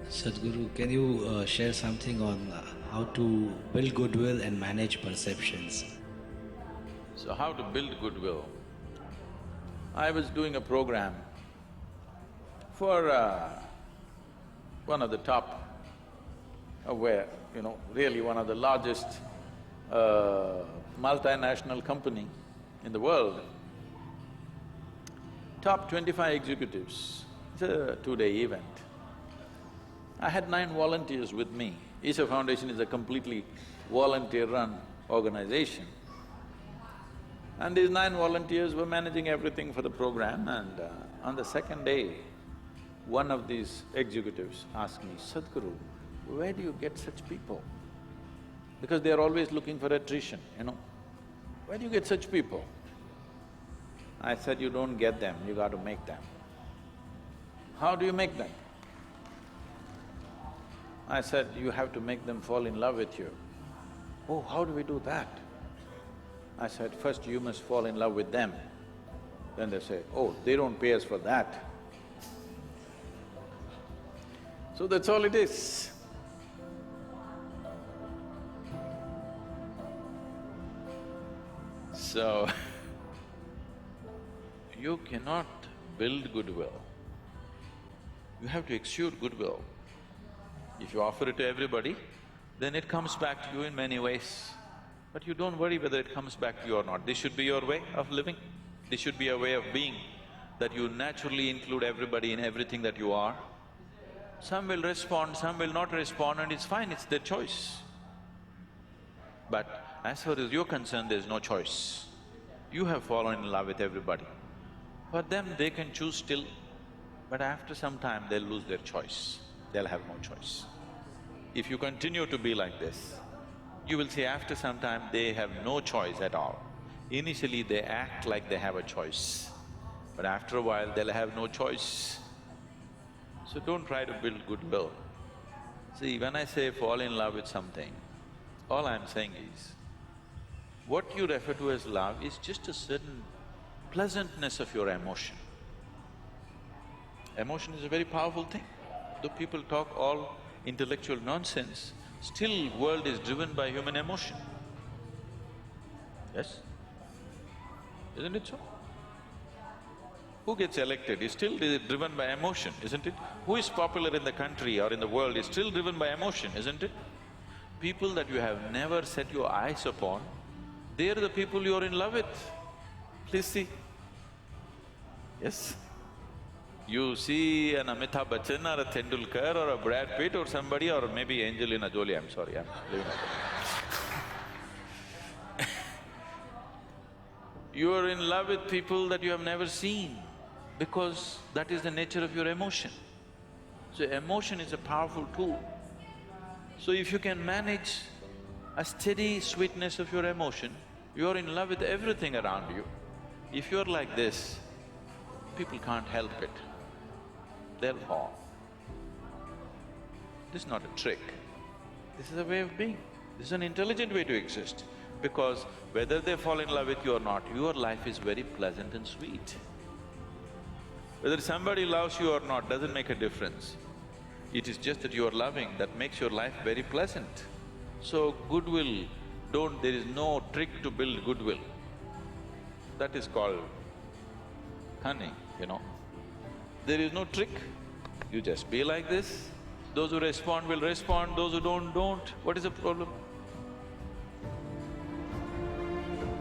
Sadhguru, can you share something on how to build goodwill and manage perceptions? So how to build goodwill? I was doing a program for one of the top, really one of the largest multinational company in the world. Top 25 executives, it's a two-day event. I had 9 volunteers with me. Isha Foundation is a completely volunteer-run organization. And these 9 volunteers were managing everything for the program, and on the second day, one of these executives asked me, "Sadhguru, where do you get such people?" Because they are always looking for attrition, Where do you get such people? I said, "You don't get them, you got to make them." "How do you make them?" I said, "You have to make them fall in love with you." "Oh, how do we do that?" I said, "First you must fall in love with them." Then they say, "Oh, they don't pay us for that." So that's all it is. So, you cannot build goodwill. You have to exude goodwill. If you offer it to everybody, then it comes back to you in many ways. But you don't worry whether it comes back to you or not. This should be your way of living. This should be a way of being, that you naturally include everybody in everything that you are. Some will respond, some will not respond, and it's fine, it's their choice. But as far as you're concerned, there's no choice. You have fallen in love with everybody. For them, they can choose still, but after some time, they'll lose their choice. They'll have no choice. If you continue to be like this, you will see after some time they have no choice at all. Initially they act like they have a choice, but after a while they'll have no choice. So don't try to build goodwill. See, when I say fall in love with something, all I'm saying is, what you refer to as love is just a certain pleasantness of your emotion. Emotion is a very powerful thing. Though people talk all intellectual nonsense, still world is driven by human emotion. Yes? Isn't it so? Who gets elected is still driven by emotion, isn't it? Who is popular in the country or in the world is still driven by emotion, isn't it? People that you have never set your eyes upon, they are the people you are in love with. Please see. Yes? You see an Amitabh Bachchan or a Tendulkar or a Brad Pitt or somebody, or maybe Angelina Jolie, I'm sorry, I'm leaving it. You are in love with people that you have never seen, because that is the nature of your emotion. So emotion is a powerful tool. So if you can manage a steady sweetness of your emotion, you are in love with everything around you. If you're like this, people can't help it. They'll fall. This is not a trick. This is a way of being. This is an intelligent way to exist. Because whether they fall in love with you or not, your life is very pleasant and sweet. Whether somebody loves you or not doesn't make a difference. It is just that you are loving that makes your life very pleasant. So goodwill, there is no trick to build goodwill. That is called cunning, There is no trick, you just be like this. Those who respond will respond, those who don't. What is the problem?